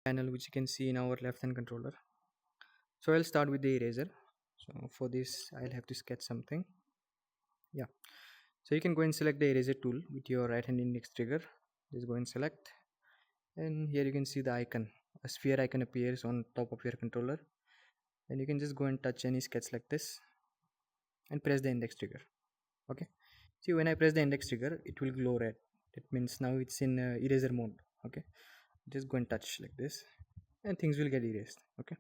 panel which you can see in our left hand controller. So I'll start with the eraser. So for this I'll have to sketch something. Yeah, so you can go and select the eraser tool with your right hand index trigger. Just go and select, and here you can see the icon. A sphere icon appears on top of your controller, and you can just go and touch any sketch like this and press the index trigger. Okay, see, when I press the index trigger it will glow red. That means now it's in eraser mode. Okay, just go and touch like this and things will get erased. Okay,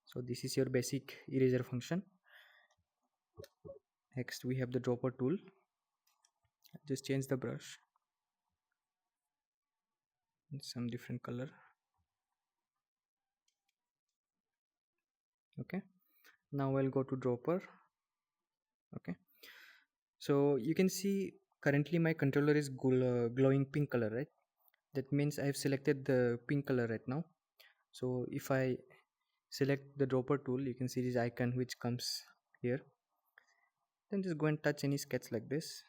so this is your basic eraser function. Next we have the dropper tool. Just change the brush in some different color. Okay, now I'll go to dropper. Okay, so you can see currently my controller is glowing pink color, right? That means I've selected the pink color right now. So if I select the dropper tool, you can see this icon which comes here. Then just go and touch any sketch like this.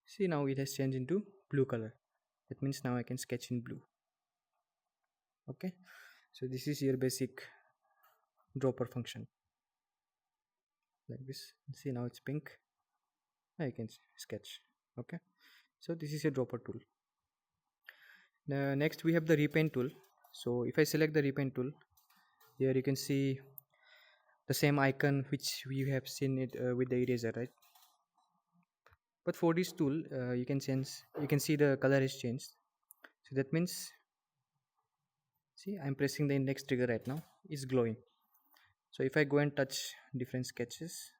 See, now it has changed into blue color. That means now I can sketch in blue. Okay, so this is your basic dropper function like this. See, now it's pink. Now you can sketch. Okay, so this is your dropper tool. Next we have the repaint tool. So if I select the repaint tool, here you can see the same icon which we have seen it with the eraser, right? But for this tool you can see the color has changed. So that means, see, I'm pressing the index trigger right now, it's glowing. So if I go and touch different sketches,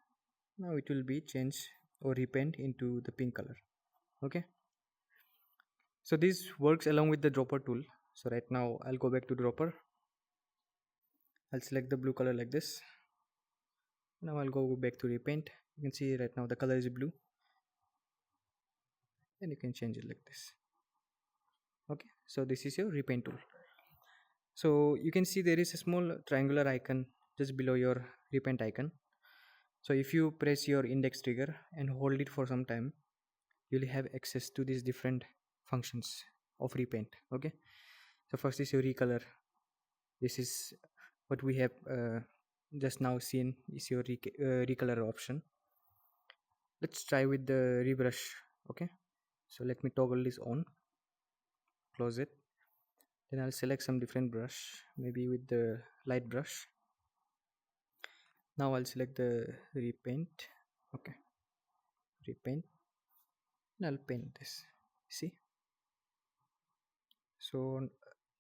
now it will be changed or repaint into the pink color. Okay, so this works along with the dropper tool. So right now I'll go back to dropper. I'll select the blue color like this. Now I'll go back to repaint. You can see right now the color is blue, and you can change it like this. Okay, so this is your repaint tool. So you can see there is a small triangular icon just below your repaint icon. So if you press your index trigger and hold it for some time, you'll have access to these different functions of repaint. Okay, so first is your recolor. This is what we have just now seen, is your recolor option. Let's try with the rebrush. Okay, so let me toggle this on, close it. Then I'll select some different brush, maybe with the light brush. Now I'll select the repaint. Okay, repaint, and I'll paint this. See, so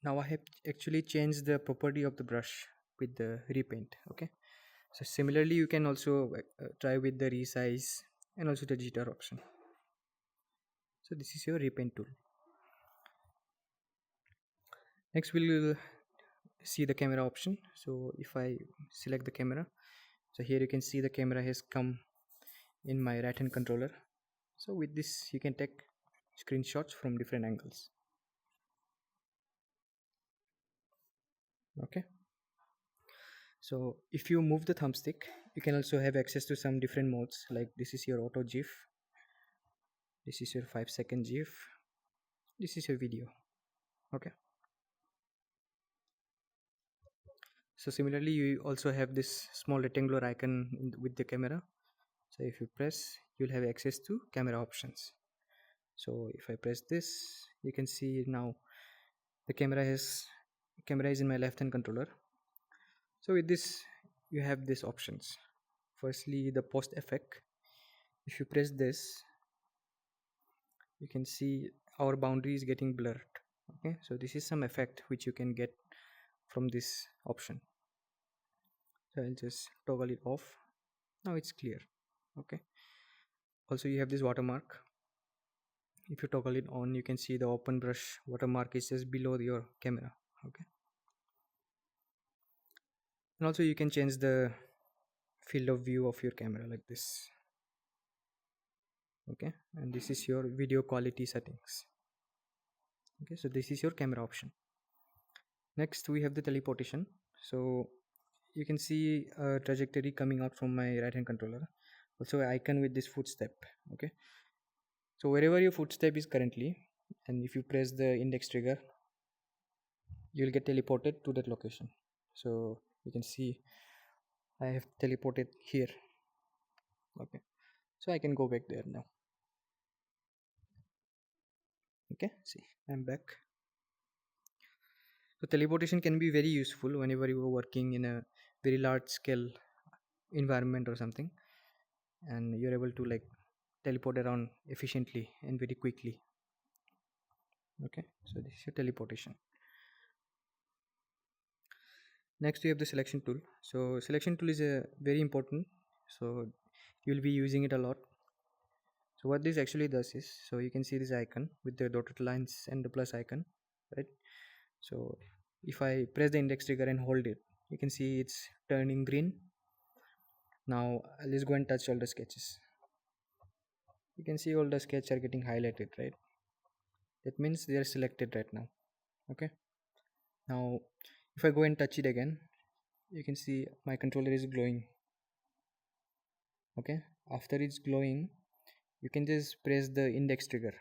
now I have actually changed the property of the brush with the repaint. Okay, so similarly you can also try with the resize and also the jitter option. So this is your repaint tool. Next we'll see the camera option. So if I select the camera, so here you can see the camera has come in my right hand controller. So with this you can take screenshots from different angles. Okay, so if you move the thumbstick, you can also have access to some different modes, like this is your auto GIF, this is your 5-second GIF, this is your video. Okay, so similarly you also have this small rectangular icon with the camera. So if you press, you'll have access to camera options. So if I press this, you can see now the camera is in my left hand controller. So with this you have these options. Firstly, the post effect. If you press this, you can see our boundary is getting blurred. Okay, so this is some effect which you can get from this option. So I'll just toggle it off. Now it's clear. Okay, also you have this watermark. If you toggle it on, you can see the OpenBrush watermark is just below your camera. Okay, and also you can change the field of view of your camera like this. Okay, and this is your video quality settings. Okay, so this is your camera option. Next we have the teleportation. So you can see a trajectory coming out from my right hand controller, also an icon with this footstep. Okay, so wherever your footstep is currently, and if you press the index trigger, you'll get teleported to that location. So you can see I have teleported here. Okay, so I can go back there now. Okay, see, I'm back. So teleportation can be very useful whenever you are working in a very large scale environment or something, and you're able to like teleport around efficiently and very quickly. Okay, so this is your teleportation. Next we have the selection tool. So selection tool is a very important, so you'll be using it a lot. So what this actually does is, so you can see this icon with the dotted lines and the plus icon, right? So if I press the index trigger and hold it, you can see it's turning green. Now let's go and touch all the sketches. You can see all the sketches are getting highlighted, right? That means they are selected right now. Okay, now if I go and touch it again, you can see my controller is glowing. Okay, after it's glowing, you can just press the index trigger,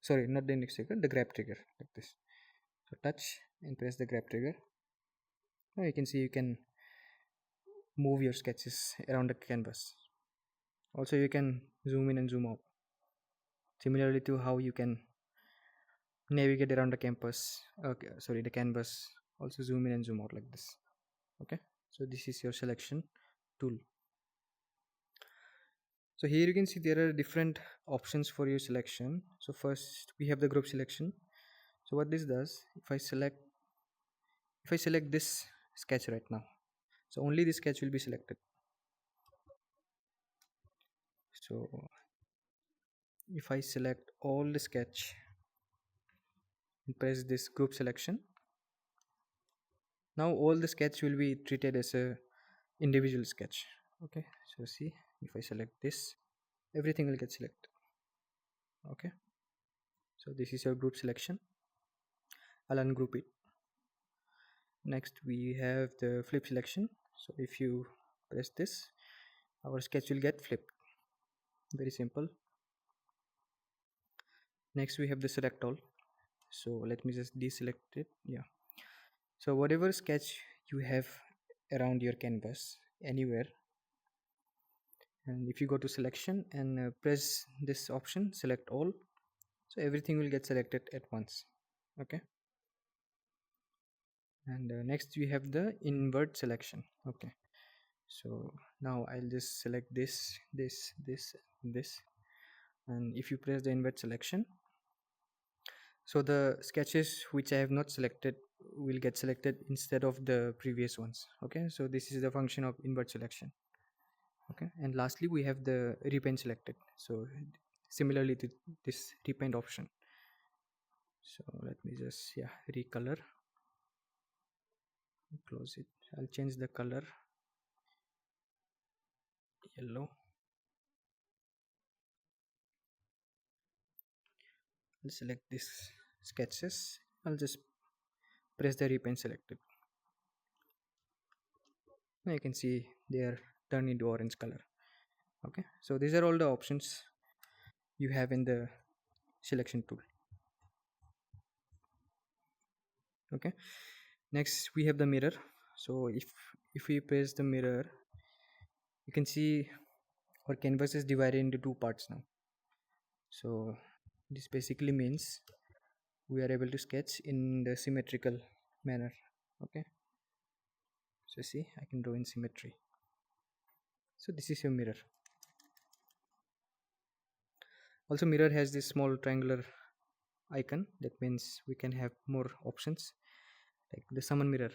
sorry, not the index trigger, the grab trigger, like this. So touch and press the grab trigger. Now you can see you can move your sketches around the canvas. Also you can zoom in and zoom out, similarly to how you can navigate around the campus, okay, sorry, the canvas. Also zoom in and zoom out like this. Okay, so this is your selection tool. So here you can see there are different options for your selection. So first we have the group selection. So what this does, if I select this sketch right now, so only this sketch will be selected. So if I select all the sketch and press this group selection, now all the sketch will be treated as a individual sketch. Okay, so see, if I select this, everything will get selected. Okay, so this is your group selection. I'll ungroup it. Next we have the flip selection. So if you press this, our sketch will get flipped. Very simple. Next we have the select all. So let me just deselect it. Yeah, so whatever sketch you have around your canvas anywhere, and if you go to selection and press this option select all, so everything will get selected at once. Okay, and next we have the invert selection. Okay, so now I'll just select this, and if you press the invert selection, so the sketches which I have not selected will get selected instead of the previous ones. Okay, so this is the function of invert selection. Okay, and lastly we have the repaint selected. So similarly to this repaint option, so let me just, yeah, recolor, close it. I'll change the color yellow. I'll select this sketches. I'll just press the repaint selected. Now you can see they are turned into orange color. Okay, so these are all the options you have in the selection tool. Okay, next we have the mirror. So if we press the mirror, you can see our canvas is divided into two parts now. So this basically means we are able to sketch in the symmetrical manner. Okay, so see, I can draw in symmetry. So this is your mirror. Also mirror has this small triangular icon. That means we can have more options, like the summon mirror.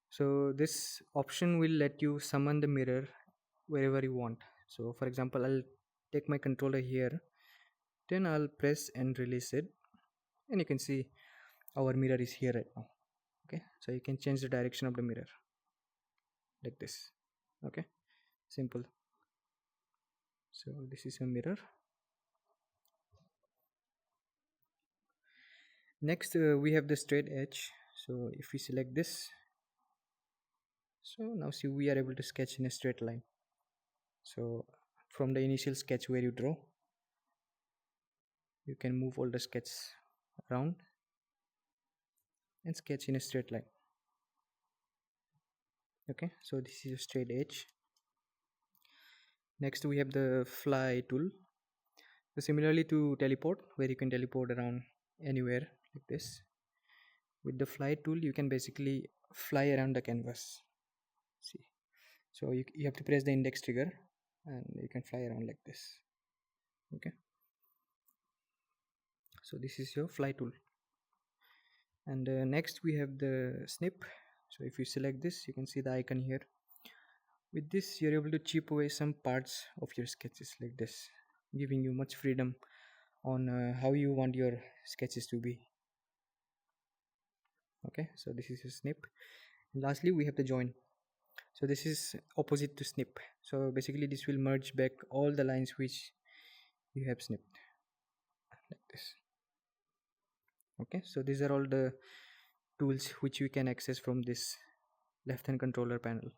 So this option will let you summon the mirror wherever you want. So for example, I'll take my controller here, then I'll press and release it, and you can see our mirror is here right now. Okay, so you can change the direction of the mirror like this. Okay, simple. So this is a mirror. Next we have the straight edge. So if we select this, so now see we are able to sketch in a straight line. So from the initial sketch where you draw, you can move all the sketch around, and sketch in a straight line. Okay, so this is a straight edge. Next we have the fly tool. So similarly to teleport, where you can teleport around anywhere like this, with the fly tool you can basically fly around the canvas. See, so you have to press the index trigger and you can fly around like this. Okay, so this is your fly tool. And next we have the snip. So if you select this, you can see the icon here. With this you're able to chip away some parts of your sketches like this, giving you much freedom on how you want your sketches to be. Okay, so this is a snip. And lastly we have the join. So this is opposite to snip. So basically this will merge back all the lines which you have snipped like this. Okay, so these are all the tools which you can access from this left hand controller panel.